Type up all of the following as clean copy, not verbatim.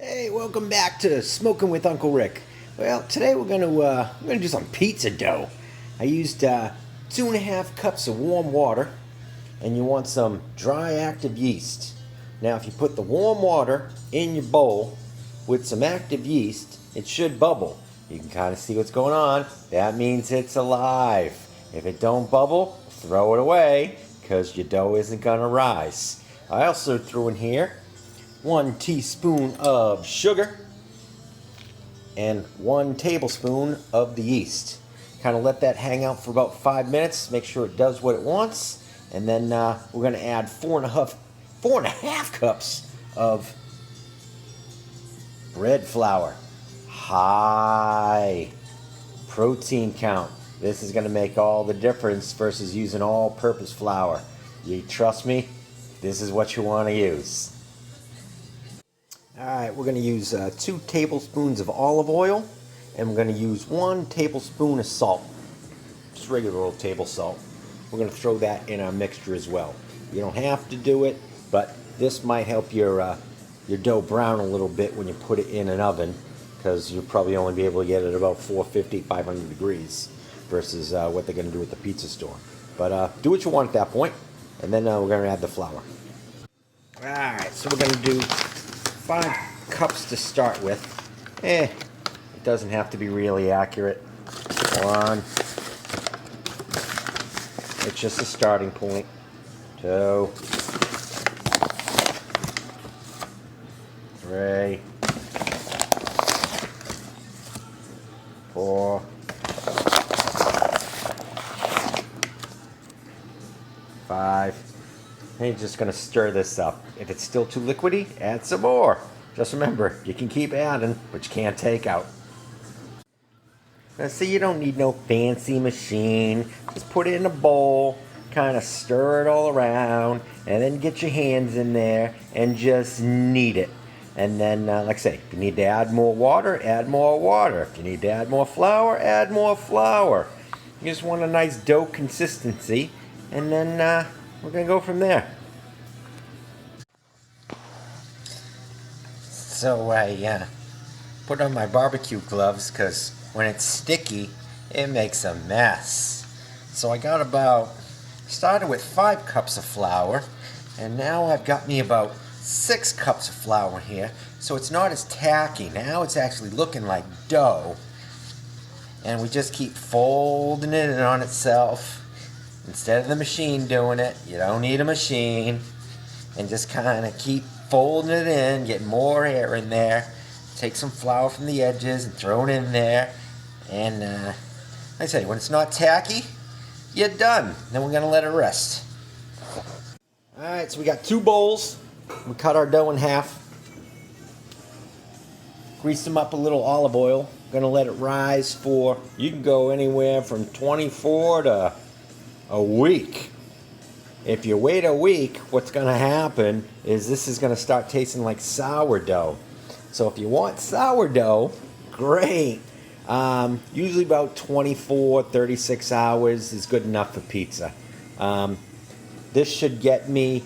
Hey, welcome back to Smoking with Uncle Rick. Well, today we're gonna do some pizza dough. I used 2.5 cups of warm water, and you want some dry active yeast. Now, if you put the warm water in your bowl with some active yeast, it should bubble. You can kind of see what's going on. That means it's alive. If it don't bubble, throw it away because your dough isn't gonna rise. I also threw in here 1 teaspoon of sugar and 1 tablespoon of the yeast. Kind of let that hang out for about 5 minutes, make sure it does what it wants, and then we're going to add 4.5 cups of bread flour. High protein count. This is going to make all the difference versus using all-purpose flour. You trust me? This is what you want to use. Alright, we're going to use 2 tablespoons of olive oil, and we're going to use 1 tablespoon of salt. Just regular old table salt. We're going to throw that in our mixture as well. You don't have to do it, but this might help your dough brown a little bit when you put it in an oven, because you'll probably only be able to get it about 450, 500 degrees versus what they're going to do at the pizza store. But do what you want at that point, and then we're going to add the flour. Alright, so we're going to do 5 cups to start with. It doesn't have to be really accurate. 1. It's just a starting point. 2. 3. 4. 5. And you're just going to stir this up. If it's still too liquidy, add some more. Just remember, you can keep adding, but you can't take out. Now, see, you don't need no fancy machine. Just put it in a bowl, kind of stir it all around, and then get your hands in there and just knead it. And then, like I say, if you need to add more water, add more water. If you need to add more flour, add more flour. You just want a nice dough consistency, and then we're going to go from there. So I put on my barbecue gloves because when it's sticky, it makes a mess. So I started with 5 cups of flour, and now I've got me about 6 cups of flour here. So it's not as tacky. Now it's actually looking like dough. And we just keep folding it on itself. Instead of the machine doing it, you don't need a machine. And just kind of keep folding it in, get more air in there. Take some flour from the edges and throw it in there. And like I say, when it's not tacky, you're done. Then we're going to let it rest. Alright, so we got 2 bowls. We cut our dough in half. Grease them up a little olive oil. Going to let it rise for, you can go anywhere from 24 to a week. If you wait a week, what's going to happen is this is going to start tasting like sourdough. So if you want sourdough, great. Usually about 24, 36 hours is good enough for pizza. This should get me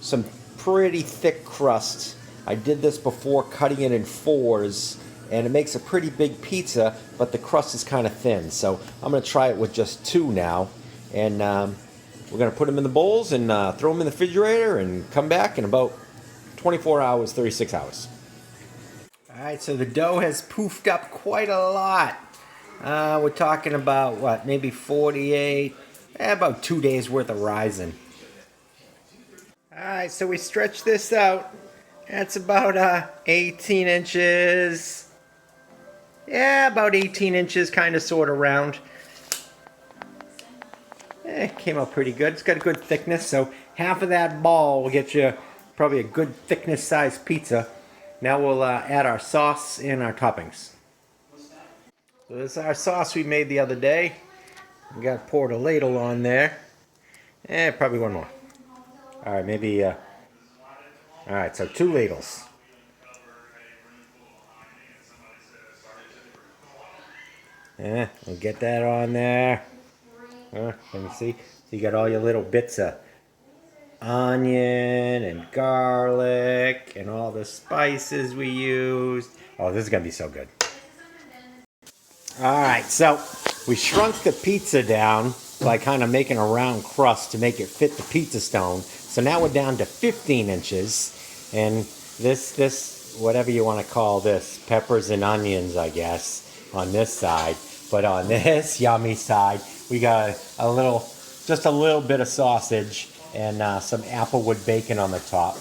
some pretty thick crust. I did this before cutting it in 4s, and it makes a pretty big pizza, but the crust is kind of thin. So I'm going to try it with just 2 now. And we're going to put them in the bowls and throw them in the refrigerator and come back in about 24 hours, 36 hours. Alright, so the dough has poofed up quite a lot. We're talking about, what, maybe 48, about 2 days worth of rising. Alright, so we stretch this out. That's about 18 inches. Yeah, about 18 inches, kind of sort of round. It came out pretty good. It's got a good thickness, so half of that ball will get you probably a good thickness sized pizza. Now we'll add our sauce and our toppings. So this is our sauce we made the other day. We got poured a ladle on there. Probably 1 more. Alright, maybe, alright, so 2 ladles. We'll get that on there. Let me see. So you got all your little bits of onion and garlic and all the spices we used. Oh, this is gonna be so good. All right, so we shrunk the pizza down by kind of making a round crust to make it fit the pizza stone. So now we're down to 15 inches. And this, whatever you want to call this, peppers and onions, I guess, on this side. But on this yummy side, we got just a little bit of sausage and some applewood bacon on the top.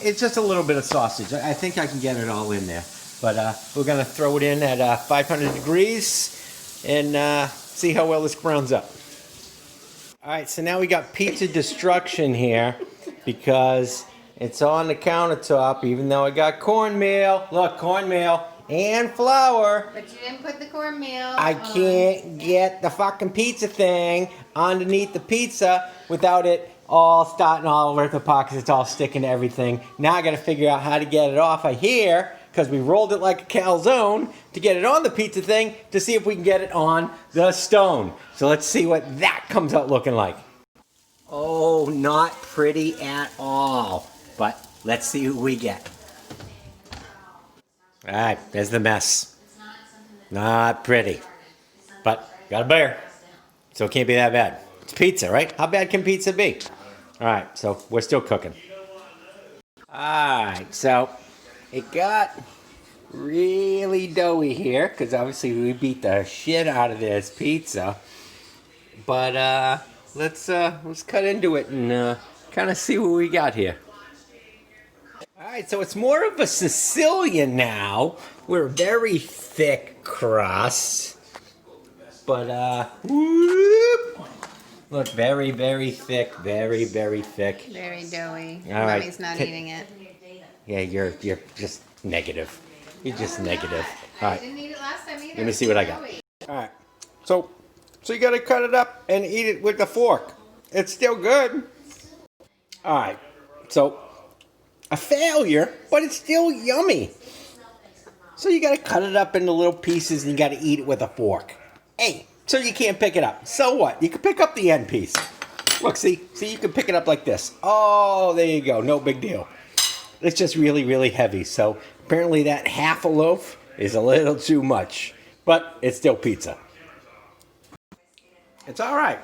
It's just a little bit of sausage. I think I can get it all in there. But we're going to throw it in at 500 degrees and see how well this browns up. All right, so now we got pizza destruction here because it's on the countertop, even though I got cornmeal. Look, cornmeal and flour. But you didn't put the cornmeal. I can't get the fucking pizza thing underneath the pizza without it all starting all over the pot because it's all sticking to everything. Now I got to figure out how to get it off of here because we rolled it like a calzone to get it on the pizza thing to see if we can get it on the stone. So let's see what that comes out looking like. Oh, not pretty at all. But let's see who we get. All right, there's the mess. Not pretty. But got a bear. So it can't be that bad. It's pizza, right? How bad can pizza be? All right, so we're still cooking. All right, so it got really doughy here because obviously we beat the shit out of this pizza. But let's cut into it and kind of see what we got here. All right, so it's more of a Sicilian now. We're a very thick crust, but whoop. Look, very, very thick, very, very thick. Very doughy. All right. Mommy's not eating it. Yeah, you're just negative. You're just negative. All right. I didn't eat it last time either. Let me see what I got. All right. So you got to cut it up and eat it with the fork. It's still good. All right. So a failure, but it's still yummy. So you got to cut it up into little pieces and you got to eat it with a fork. Hey. So you can't pick it up. So what? You can pick up the end piece. Look, see, you can pick it up like this. Oh, there you go. No big deal. It's just really, really heavy. So apparently that half a loaf is a little too much. But it's still pizza. It's all right.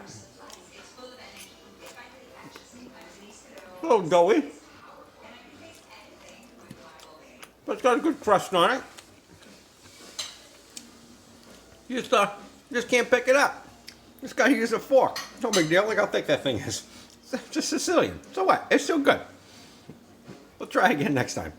A little doughy. But it's got a good crust on it. Just can't pick it up. Just gotta use a fork. No big deal. Look how thick that thing is. It's just Sicilian. So what? It's still good. We'll try again next time.